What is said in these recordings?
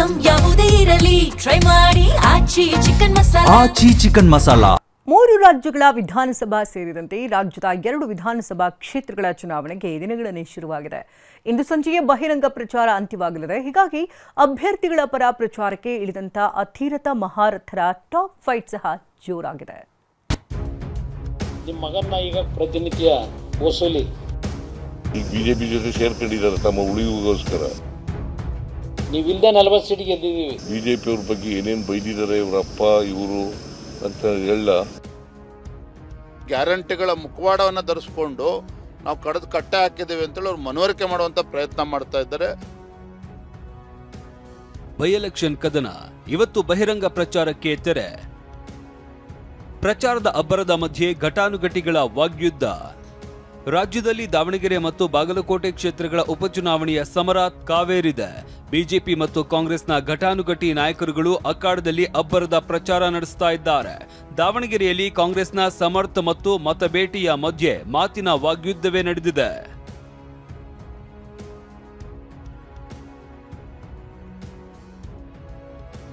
Item ಯಾವುದೇ ಇರಲಿ try ಮಾಡಿ ಆಚಿ ಚಿಕನ್ ಮಸಾಲಾ. 3 ರಾಜ್ಯಗಳ ವಿಧಾನಸಭಾ ಸೇರಿದಂತೆ ರಾಜ್ಯದ 2 ವಿಧಾನಸಭಾ ಕ್ಷೇತ್ರಗಳ ಚುನಾವಣೆಗೆ ದಿನಗಳನ್ನೇ ಶುರುವಾಗಿದೆ. ಇಂದು ಸಂಜೆಯೇ ಬಹಿರಂಗ ಪ್ರಚಾರ ಅಂತ್ಯವಾಗಲಿದೆ. ಹೀಗಾಗಿ ಅಭ್ಯರ್ಥಿಗಳ ಪರ ಪ್ರಚಾರಕ್ಕೆ ಇಳಿದಂತ ಅತಿರಥ ಮಹಾರಥರ ಟಾಪ್ ಫೈಟ್ ಸಹ ಜೋರಾಗಿದೆ. ನಿಮ್ಮ ಮಗನ್ನ ಈಗ ಪ್ರತಿನಿತ್ಯ ವಸೂಲಿ ಬಿಜೆಪಿ ಜೊತೆ ಸೇರ್ಕೊಂಡಿದ್ದಾರೆ ತಮ್ಮ ಉಳಿವಿಗೋಸ್ಕರ. ನೀವಿಲ್ಲದೆ 40 ಸೀಟ್ ಗೆದ್ದಿದ್ದೀವಿ. ಬಿಜೆಪಿ ಅವ್ರ ಬಗ್ಗೆ ಏನೇನು ಬೈದಿದ್ದಾರೆ ಇವರಪ್ಪ ಇವರು ಅಂತ ಹೇಳ ಗ್ಯಾರಂಟಿಗಳ ಮುಖವಾಡವನ್ನು ಧರಿಸ್ಕೊಂಡು ನಾವು ಕಡ್ದು ಕಟ್ಟೆ ಹಾಕಿದ್ದೇವೆ ಅಂತೇಳಿ ಅವ್ರು ಮನವರಿಕೆ ಮಾಡುವಂತ ಪ್ರಯತ್ನ ಮಾಡ್ತಾ ಇದ್ದಾರೆ. ಬೈ ಎಲೆಕ್ಷನ್ ಕದನ ಇವತ್ತು ಬಹಿರಂಗ ಪ್ರಚಾರಕ್ಕೆ ತೆರೆ. ಪ್ರಚಾರದ ಅಬ್ಬರದ ಮಧ್ಯೆ ಘಟಾನುಘಟಿಗಳ ವಾಗ್ಯುದ್ಧ. ರಾಜ್ಯದಲ್ಲಿ ದಾವಣಗೆರೆ ಮತ್ತು ಬಾಗಲಕೋಟೆ ಕ್ಷೇತ್ರಗಳ ಉಪಚುನಾವಣೆಯ ಸಮರ ಕಾವೇರಿದೆ. ಬಿಜೆಪಿ ಮತ್ತು ಕಾಂಗ್ರೆಸ್ನ ಘಟಾನುಘಟಿ ನಾಯಕರುಗಳು ಅಖಾಡದಲ್ಲಿ ಅಬ್ಬರದ ಪ್ರಚಾರ ನಡೆಸ್ತಾ ಇದ್ದಾರೆ. ದಾವಣಗೆರೆಯಲ್ಲಿ ಕಾಂಗ್ರೆಸ್ನ ಸಮರ್ಥ ಮತ್ತು ಮತಬೇಟಿಯ ಮಧ್ಯೆ ಮಾತಿನ ವಾಗ್ಯುದ್ಧವೇ ನಡೆದಿದೆ.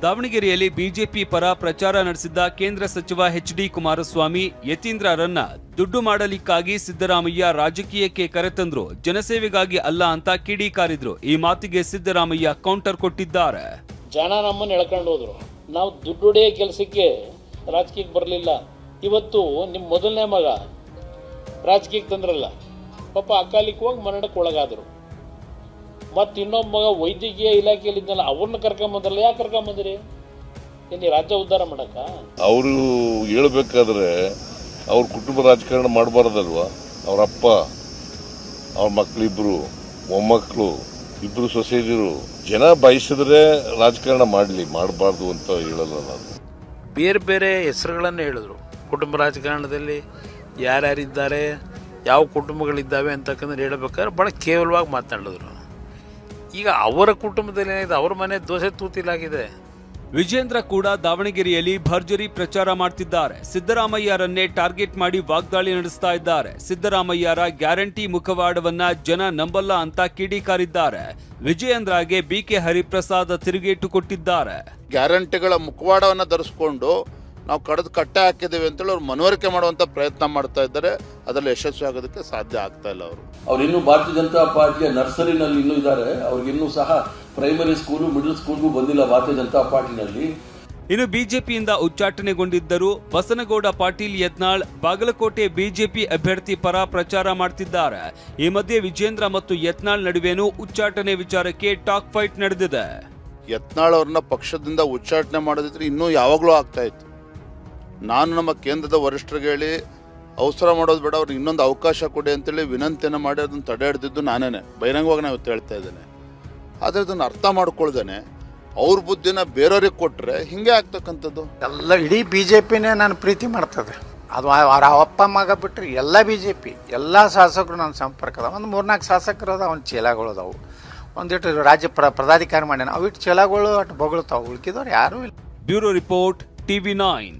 ದಾವಣಗೆರೆಯಲ್ಲಿ ಬಿಜೆಪಿ ಪರ ಪ್ರಚಾರ ನಡೆಸಿದ್ದ ಕೇಂದ್ರ ಸಚಿವ ಎಚ್.ಡಿ. ಕುಮಾರಸ್ವಾಮಿ ಯತೀಂದ್ರರನ್ನ ದುಡ್ಡು ಮಾಡಲಿಕ್ಕಾಗಿ ಸಿದ್ದರಾಮಯ್ಯ ರಾಜಕೀಯಕ್ಕೆ ಕರೆತಂದ್ರು, ಜನಸೇವೆಗಾಗಿ ಅಲ್ಲ ಅಂತ ಕಿಡಿಕಾರಿದ್ರು. ಈ ಮಾತಿಗೆ ಸಿದ್ದರಾಮಯ್ಯ ಕೌಂಟರ್ ಕೊಟ್ಟಿದ್ದಾರೆ. ಜನ ನಮ್ಮನ್ನು ಎಳ್ಕೊಂಡು ಹೋದ್ರು. ನಾವು ದುಡ್ಡುಡೆಯ ಕೆಲಸಕ್ಕೆ ರಾಜಕೀಯಕ್ಕೆ ಬರಲಿಲ್ಲ. ಇವತ್ತು ನಿಮ್ಮ ಮೊದಲನೇ ಮಗ ರಾಜಕೀಯಕ್ಕೆ ತಂದ್ರಲ್ಲ, ಪಾಪ ಅಕಾಲಿಕ ಹೋಗಿ ಮರಣಕ್ಕೆ ಒಳಗಾದರು. ಮತ್ತು ಇನ್ನೊಬ್ಬ ಮಗ ವೈದ್ಯಕೀಯ ಇಲಾಖೆಯಲ್ಲಿದ್ದಲ್ಲ, ಅವ್ರನ್ನ ಕರ್ಕೊಂಬಂದ್ರಲ್ಲ. ಯಾಕೆ ಕರ್ಕೊಂಬಂದ್ರಿ? ಏನು ರಾಜ್ಯ ಉದ್ಧಾರ ಮಾಡಕ್ಕ? ಅವರು ಹೇಳ್ಬೇಕಾದ್ರೆ ಅವ್ರ ಕುಟುಂಬ ರಾಜಕಾರಣ ಮಾಡಬಾರ್ದಲ್ವಾ? ಅವರಪ್ಪ, ಅವ್ರ ಮಕ್ಕಳಿಬ್ರು, ಮೊಮ್ಮಕ್ಕಳು, ಇಬ್ರು ಸೊಸೈಟಿರು. ಜನ ಬಯಸಿದ್ರೆ ರಾಜಕಾರಣ ಮಾಡಬಾರ್ದು ಅಂತ ಹೇಳಲ್ಲ ನಾನು. ಬೇರೆ ಬೇರೆ ಹೆಸರುಗಳನ್ನು ಹೇಳಿದ್ರು. ಕುಟುಂಬ ರಾಜಕಾರಣದಲ್ಲಿ ಯಾರ್ಯಾರಿದ್ದಾರೆ, ಯಾವ ಕುಟುಂಬಗಳಿದ್ದಾವೆ ಅಂತಕ್ಕಂಥ ಹೇಳಬೇಕಾದ್ರೆ ಭಾಳ ಕೇವಲವಾಗಿ ಮಾತನಾಡಿದ್ರು. ಈಗ ಅವರ ಕುಟುಂಬದಲ್ಲಿ ಏನಿದೆ, ಅವ್ರ ಮನೆ ದೋಸೆ ತೂತಿಲಾಗಿದೆ. ವಿಜೇಂದ್ರ ಕೂಡ ದಾವಣಗೆರೆಯಲ್ಲಿ ಭರ್ಜರಿ ಪ್ರಚಾರ ಮಾಡ್ತಿದ್ದಾರೆ. ಸಿದ್ದರಾಮಯ್ಯರನ್ನೇ ಟಾರ್ಗೆಟ್ ಮಾಡಿ ವಾಗ್ದಾಳಿ ನಡೆಸ್ತಾ ಇದ್ದಾರೆ. ಸಿದ್ದರಾಮಯ್ಯರ ಗ್ಯಾರಂಟಿ ಮುಖವಾಡವನ್ನ ಜನ ನಂಬಲ್ಲ ಅಂತ ಕಿಡಿಕಾರಿದ್ದಾರೆ. ವಿಜಯೇಂದ್ರಗೆ ಬಿಕೆ ಹರಿಪ್ರಸಾದ್ ತಿರುಗೇಟು ಕೊಟ್ಟಿದ್ದಾರೆ. ಗ್ಯಾರಂಟಿಗಳ ಮುಖವಾಡವನ್ನು ಧರಿಸ್ಕೊಂಡು ನಾವು ಕಡ್ದು ಕಟ್ಟೆ ಹಾಕಿದ್ದೇವೆ ಅಂತೇಳಿ ಅವ್ರು ಮನವರಿಕೆ ಮಾಡುವಂತ ಪ್ರಯತ್ನ ಮಾಡ್ತಾ ಇದ್ದಾರೆ. ಅದರಲ್ಲಿ ಯಶಸ್ವಿ ಆಗೋದಕ್ಕೆ ಸಾಧ್ಯ ಆಗ್ತಾ ಇಲ್ಲ. ಅವ್ರು ಇನ್ನೂ ಭಾರತೀಯ ಜನತಾ ಪಾರ್ಟಿಯ ನರ್ಸರಿನಲ್ಲಿ ಇನ್ನೂ ಇದ್ದಾರೆ. ಅವ್ರಿಗಿನ್ನೂ ಸಹ ಪ್ರೈಮರಿ ಸ್ಕೂಲು ಮಿಡಲ್ ಸ್ಕೂಲ್ಗೂ ಬಂದಿಲ್ಲ ಭಾರತೀಯ ಜನತಾ ಪಾರ್ಟಿನಲ್ಲಿ. ಇನ್ನು ಬಿಜೆಪಿಯಿಂದ ಉಚ್ಚಾಟನೆಗೊಂಡಿದ್ದರು ಬಸನಗೌಡ ಪಾಟೀಲ್ ಯತ್ನಾಳ್ ಬಾಗಲಕೋಟೆ ಬಿಜೆಪಿ ಅಭ್ಯರ್ಥಿ ಪರ ಪ್ರಚಾರ ಮಾಡ್ತಿದ್ದಾರೆ. ಈ ಮಧ್ಯೆ ವಿಜೇಂದ್ರ ಮತ್ತು ಯತ್ನಾಳ್ ನಡುವೆನೂ ಉಚ್ಚಾಟನೆ ವಿಚಾರಕ್ಕೆ ಟಾಕ್ ಫೈಟ್ ನಡೆದಿದೆ. ಯತ್ನಾಳ್ ಅವ್ರನ್ನ ಪಕ್ಷದಿಂದ ಉಚ್ಚಾಟನೆ ಮಾಡೋದಿದ್ರೆ ಇನ್ನೂ ಯಾವಾಗಲೂ ಆಗ್ತಾ ಇತ್ತು. ನಾನು ನಮ್ಮ ಕೇಂದ್ರದ ವರಿಷ್ಠರಿಗೆ ಹೇಳಿ ಅವಸರ ಮಾಡೋದು ಬೇಡ, ಅವ್ರಿಗೆ ಇನ್ನೊಂದು ಅವಕಾಶ ಕೊಡಿ ಅಂತೇಳಿ ವಿನಂತಿಯನ್ನು ಮಾಡಿ ಅದನ್ನು ತಡೆ ಹಿಡಿದಿದ್ದು ನಾನೇನೆ. ಬಹಿರಂಗವಾಗಿ ನಾವು ಹೇಳ್ತಾ ಇದ್ದೇನೆ. ಆದರೆ ಅದನ್ನು ಅರ್ಥ ಮಾಡ್ಕೊಳ್ದೇನೆ ಅವ್ರ ಬುದ್ಧಿನ ಬೇರೆಯವ್ರಿಗೆ ಕೊಟ್ಟರೆ ಹಿಂಗೆ ಆಗ್ತಕ್ಕಂಥದ್ದು. ಎಲ್ಲ ಇಡೀ ಬಿ ಜೆ ಪಿನೇ ನಾನು ಪ್ರೀತಿ ಮಾಡ್ತದೆ. ಅದು ಅವ್ರ ಅಪ್ಪ ಮಗ ಬಿಟ್ಟರೆ ಎಲ್ಲ ಬಿ ಜೆ ಪಿ ಎಲ್ಲ ಶಾಸಕರು ನನ್ನ ಸಂಪರ್ಕದ. ಒಂದು 3-4 ಶಾಸಕರು ಅದ, ಅವ್ನ ಚೀಲಗಳು ಅದಾವು. ಒಂದಿಟ್ಟು ರಾಜ್ಯ ಪದಾಧಿಕಾರಿ ಮಾಡ್ಯಾನ, ಅವಿಟ್ಟು ಚೀಲಗಳು ಅಷ್ಟು ಬೊಗಳ್ತಾವೆ. ಉಳ್ಕಿದವ್ರು ಯಾರೂ ಇಲ್ಲ. Bureau report, TV9.